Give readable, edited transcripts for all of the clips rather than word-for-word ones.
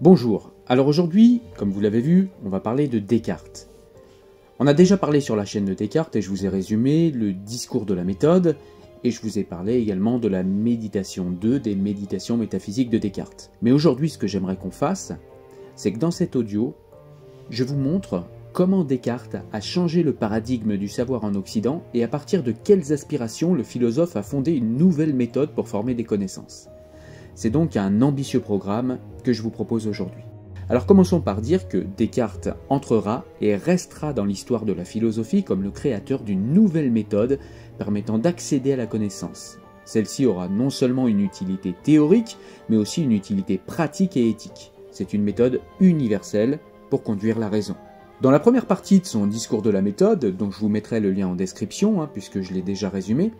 Bonjour, alors aujourd'hui, comme vous l'avez vu, on va parler de Descartes. On a déjà parlé sur la chaîne de Descartes et je vous ai résumé le discours de la méthode et je vous ai parlé également de la méditation 2 des méditations métaphysiques de Descartes. Mais aujourd'hui, ce que j'aimerais qu'on fasse, c'est que dans cet audio, je vous montre comment Descartes a changé le paradigme du savoir en Occident et à partir de quelles aspirations le philosophe a fondé une nouvelle méthode pour former des connaissances. C'est donc un ambitieux programme que je vous propose aujourd'hui. Alors commençons par dire que Descartes entrera et restera dans l'histoire de la philosophie comme le créateur d'une nouvelle méthode permettant d'accéder à la connaissance. Celle-ci aura non seulement une utilité théorique, mais aussi une utilité pratique et éthique. C'est une méthode universelle pour conduire la raison. Dans la première partie de son discours de la méthode, dont je vous mettrai le lien en description, puisque je l'ai déjà résumé,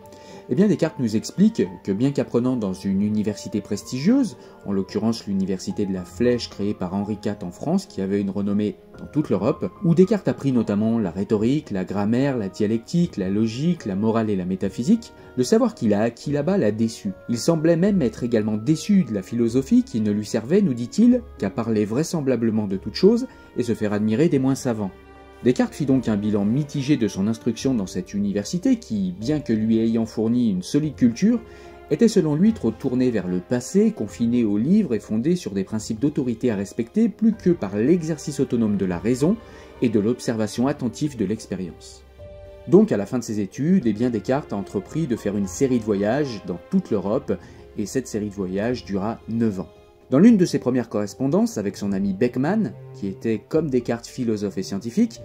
Descartes nous explique que bien qu'apprenant dans une université prestigieuse, en l'occurrence l'université de la Flèche créée par Henri IV en France, qui avait une renommée dans toute l'Europe, où Descartes apprit notamment la rhétorique, la grammaire, la dialectique, la logique, la morale et la métaphysique, le savoir qu'il a acquis là-bas l'a déçu. Il semblait même être également déçu de la philosophie qui ne lui servait, nous dit-il, qu'à parler vraisemblablement de toutes choses et se faire admirer des moins savants. Descartes fit donc un bilan mitigé de son instruction dans cette université qui, bien que lui ayant fourni une solide culture, était selon lui trop tournée vers le passé, confinée aux livres et fondée sur des principes d'autorité à respecter plus que par l'exercice autonome de la raison et de l'observation attentive de l'expérience. Donc à la fin de ses études, Descartes a entrepris de faire une série de voyages dans toute l'Europe et cette série de voyages dura 9 ans. Dans l'une de ses premières correspondances avec son ami Beckmann, qui était comme Descartes philosophe et scientifique,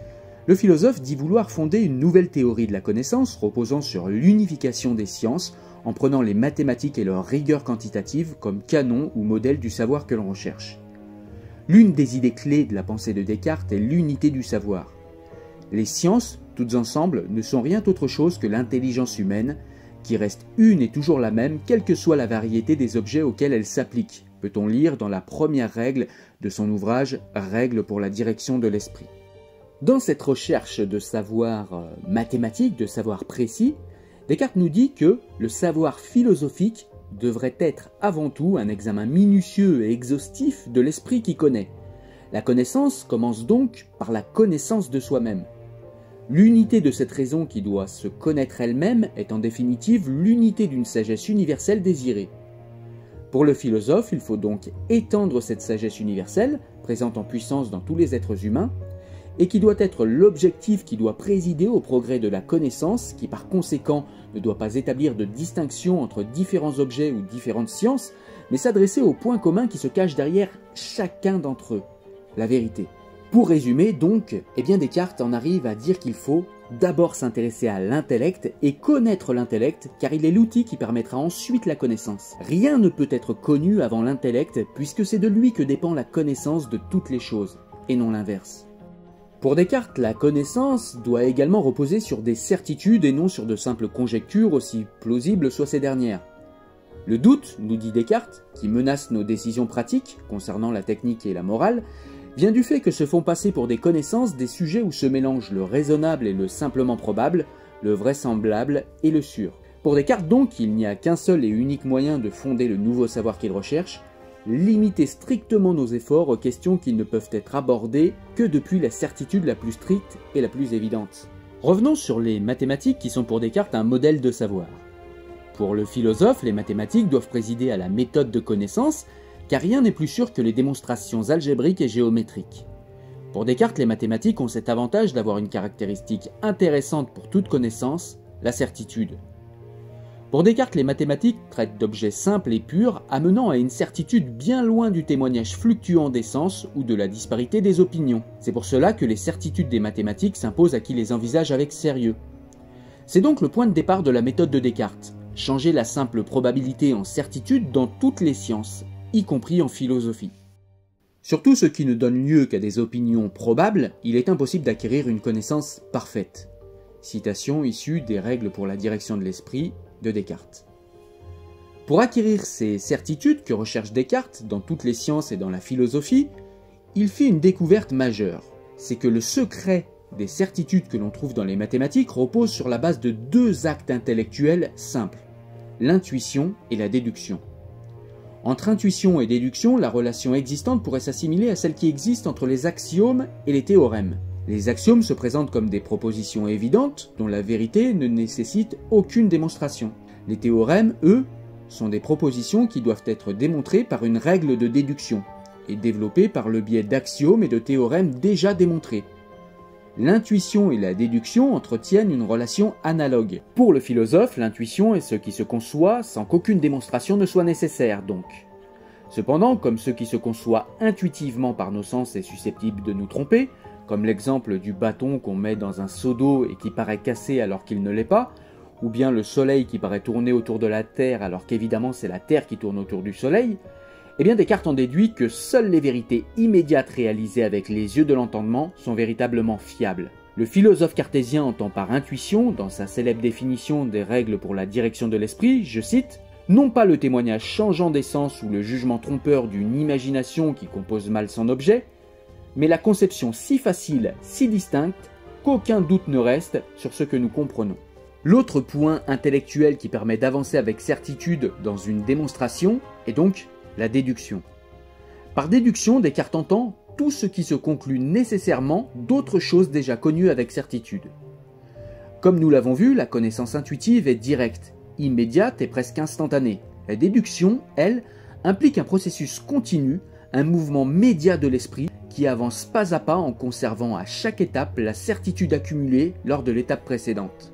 le philosophe dit vouloir fonder une nouvelle théorie de la connaissance reposant sur l'unification des sciences en prenant les mathématiques et leur rigueur quantitative comme canon ou modèle du savoir que l'on recherche. L'une des idées clés de la pensée de Descartes est l'unité du savoir. Les sciences, toutes ensemble, ne sont rien autre chose que l'intelligence humaine, qui reste une et toujours la même, quelle que soit la variété des objets auxquels elle s'applique, peut-on lire dans la première règle de son ouvrage « Règles pour la direction de l'esprit ». Dans cette recherche de savoir mathématique, de savoir précis, Descartes nous dit que le savoir philosophique devrait être avant tout un examen minutieux et exhaustif de l'esprit qui connaît. La connaissance commence donc par la connaissance de soi-même. L'unité de cette raison qui doit se connaître elle-même est en définitive l'unité d'une sagesse universelle désirée. Pour le philosophe, il faut donc étendre cette sagesse universelle, présente en puissance dans tous les êtres humains, et qui doit être l'objectif qui doit présider au progrès de la connaissance, qui par conséquent ne doit pas établir de distinction entre différents objets ou différentes sciences, mais s'adresser au point commun qui se cache derrière chacun d'entre eux, la vérité. Pour résumer donc, Descartes en arrive à dire qu'il faut d'abord s'intéresser à l'intellect et connaître l'intellect car il est l'outil qui permettra ensuite la connaissance. Rien ne peut être connu avant l'intellect puisque c'est de lui que dépend la connaissance de toutes les choses, et non l'inverse. Pour Descartes, la connaissance doit également reposer sur des certitudes et non sur de simples conjectures aussi plausibles soient ces dernières. Le doute, nous dit Descartes, qui menace nos décisions pratiques concernant la technique et la morale, vient du fait que se font passer pour des connaissances des sujets où se mélangent le raisonnable et le simplement probable, le vraisemblable et le sûr. Pour Descartes donc, il n'y a qu'un seul et unique moyen de fonder le nouveau savoir qu'il recherche, limiter strictement nos efforts aux questions qui ne peuvent être abordées que depuis la certitude la plus stricte et la plus évidente. Revenons sur les mathématiques qui sont pour Descartes un modèle de savoir. Pour le philosophe, les mathématiques doivent présider à la méthode de connaissance, car rien n'est plus sûr que les démonstrations algébriques et géométriques. Pour Descartes, les mathématiques ont cet avantage d'avoir une caractéristique intéressante pour toute connaissance, la certitude. Pour Descartes, les mathématiques traitent d'objets simples et purs, amenant à une certitude bien loin du témoignage fluctuant des sens ou de la disparité des opinions. C'est pour cela que les certitudes des mathématiques s'imposent à qui les envisage avec sérieux. C'est donc le point de départ de la méthode de Descartes, changer la simple probabilité en certitude dans toutes les sciences, y compris en philosophie. Surtout ce qui ne donne lieu qu'à des opinions probables, il est impossible d'acquérir une connaissance parfaite. Citation issue des règles pour la direction de l'esprit de Descartes. Pour acquérir ces certitudes que recherche Descartes dans toutes les sciences et dans la philosophie, il fit une découverte majeure. C'est que le secret des certitudes que l'on trouve dans les mathématiques repose sur la base de deux actes intellectuels simples, l'intuition et la déduction. Entre intuition et déduction, la relation existante pourrait s'assimiler à celle qui existe entre les axiomes et les théorèmes. Les axiomes se présentent comme des propositions évidentes dont la vérité ne nécessite aucune démonstration. Les théorèmes, eux, sont des propositions qui doivent être démontrées par une règle de déduction et développées par le biais d'axiomes et de théorèmes déjà démontrés. L'intuition et la déduction entretiennent une relation analogue. Pour le philosophe, l'intuition est ce qui se conçoit sans qu'aucune démonstration ne soit nécessaire, donc. Cependant, comme ce qui se conçoit intuitivement par nos sens est susceptible de nous tromper, comme l'exemple du bâton qu'on met dans un seau d'eau et qui paraît cassé alors qu'il ne l'est pas, ou bien le soleil qui paraît tourner autour de la Terre alors qu'évidemment c'est la Terre qui tourne autour du soleil, eh bien Descartes en déduit que seules les vérités immédiates réalisées avec les yeux de l'entendement sont véritablement fiables. Le philosophe cartésien entend par intuition, dans sa célèbre définition des règles pour la direction de l'esprit, je cite, « Non pas le témoignage changeant des sens ou le jugement trompeur d'une imagination qui compose mal son objet, mais la conception si facile, si distincte, qu'aucun doute ne reste sur ce que nous comprenons. » L'autre point intellectuel qui permet d'avancer avec certitude dans une démonstration est donc la déduction. Par déduction, Descartes entend tout ce qui se conclut nécessairement d'autres choses déjà connues avec certitude. Comme nous l'avons vu, la connaissance intuitive est directe, immédiate et presque instantanée. La déduction, elle, implique un processus continu, un mouvement médiat de l'esprit qui avance pas à pas en conservant à chaque étape la certitude accumulée lors de l'étape précédente.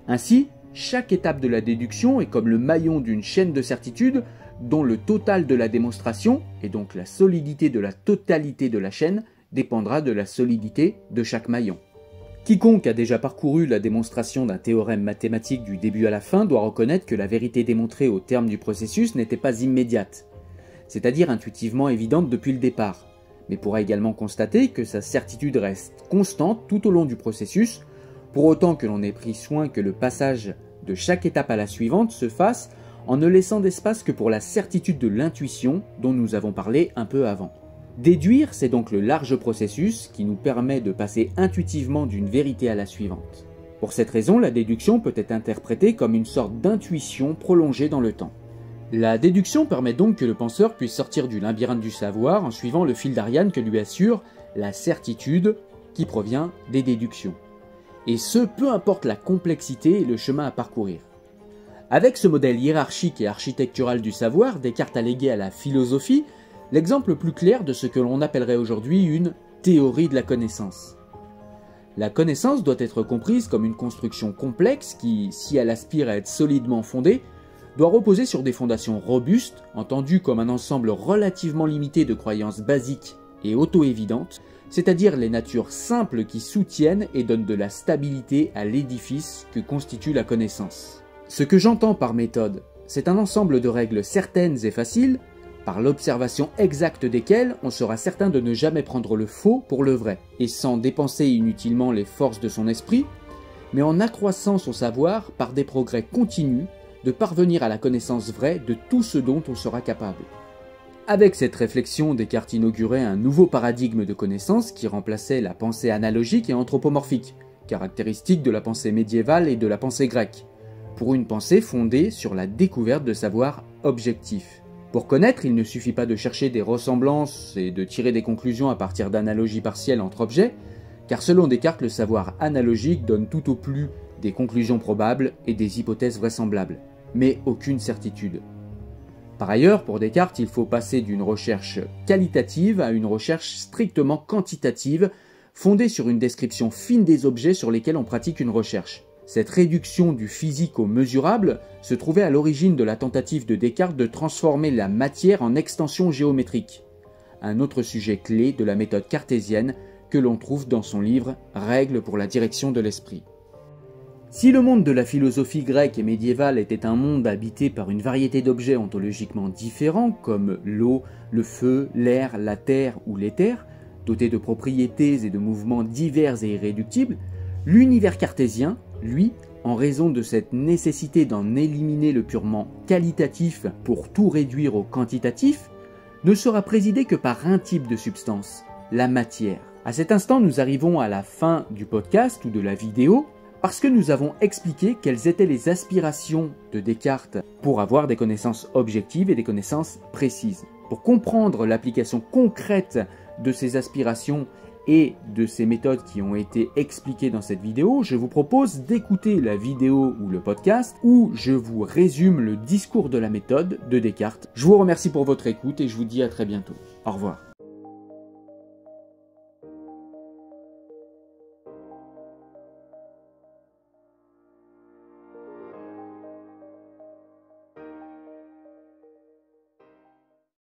Ainsi, chaque étape de la déduction est comme le maillon d'une chaîne de certitude dont le total de la démonstration, et donc la solidité de la totalité de la chaîne, dépendra de la solidité de chaque maillon. Quiconque a déjà parcouru la démonstration d'un théorème mathématique du début à la fin doit reconnaître que la vérité démontrée au terme du processus n'était pas immédiate, c'est-à-dire intuitivement évidente depuis le départ, mais pourra également constater que sa certitude reste constante tout au long du processus, pour autant que l'on ait pris soin que le passage de chaque étape à la suivante se fasse en ne laissant d'espace que pour la certitude de l'intuition dont nous avons parlé un peu avant. Déduire, c'est donc le large processus qui nous permet de passer intuitivement d'une vérité à la suivante. Pour cette raison, la déduction peut être interprétée comme une sorte d'intuition prolongée dans le temps. La déduction permet donc que le penseur puisse sortir du labyrinthe du savoir en suivant le fil d'Ariane que lui assure la certitude qui provient des déductions. Et ce, peu importe la complexité et le chemin à parcourir. Avec ce modèle hiérarchique et architectural du savoir, Descartes a légué à la philosophie l'exemple le plus clair de ce que l'on appellerait aujourd'hui une théorie de la connaissance. La connaissance doit être comprise comme une construction complexe qui, si elle aspire à être solidement fondée, doit reposer sur des fondations robustes, entendues comme un ensemble relativement limité de croyances basiques et auto-évidentes, c'est-à-dire les natures simples qui soutiennent et donnent de la stabilité à l'édifice que constitue la connaissance. Ce que j'entends par méthode, c'est un ensemble de règles certaines et faciles, par l'observation exacte desquelles on sera certain de ne jamais prendre le faux pour le vrai, et sans dépenser inutilement les forces de son esprit, mais en accroissant son savoir par des progrès continus, de parvenir à la connaissance vraie de tout ce dont on sera capable. Avec cette réflexion, Descartes inaugurait un nouveau paradigme de connaissance qui remplaçait la pensée analogique et anthropomorphique, caractéristique de la pensée médiévale et de la pensée grecque, pour une pensée fondée sur la découverte de savoirs objectifs. Pour connaître, il ne suffit pas de chercher des ressemblances et de tirer des conclusions à partir d'analogies partielles entre objets, car selon Descartes, le savoir analogique donne tout au plus des conclusions probables et des hypothèses vraisemblables, mais aucune certitude. Par ailleurs, pour Descartes, il faut passer d'une recherche qualitative à une recherche strictement quantitative, fondée sur une description fine des objets sur lesquels on pratique une recherche. Cette réduction du physique au mesurable se trouvait à l'origine de la tentative de Descartes de transformer la matière en extension géométrique, un autre sujet clé de la méthode cartésienne que l'on trouve dans son livre « Règles pour la direction de l'esprit ». Si le monde de la philosophie grecque et médiévale était un monde habité par une variété d'objets ontologiquement différents comme l'eau, le feu, l'air, la terre ou l'éther, dotés de propriétés et de mouvements divers et irréductibles, l'univers cartésien, lui, en raison de cette nécessité d'en éliminer le purement qualitatif pour tout réduire au quantitatif, ne sera présidé que par un type de substance, la matière. À cet instant, nous arrivons à la fin du podcast ou de la vidéo. Parce que nous avons expliqué quelles étaient les aspirations de Descartes pour avoir des connaissances objectives et des connaissances précises. Pour comprendre l'application concrète de ces aspirations et de ces méthodes qui ont été expliquées dans cette vidéo, je vous propose d'écouter la vidéo ou le podcast où je vous résume le discours de la méthode de Descartes. Je vous remercie pour votre écoute et je vous dis à très bientôt. Au revoir.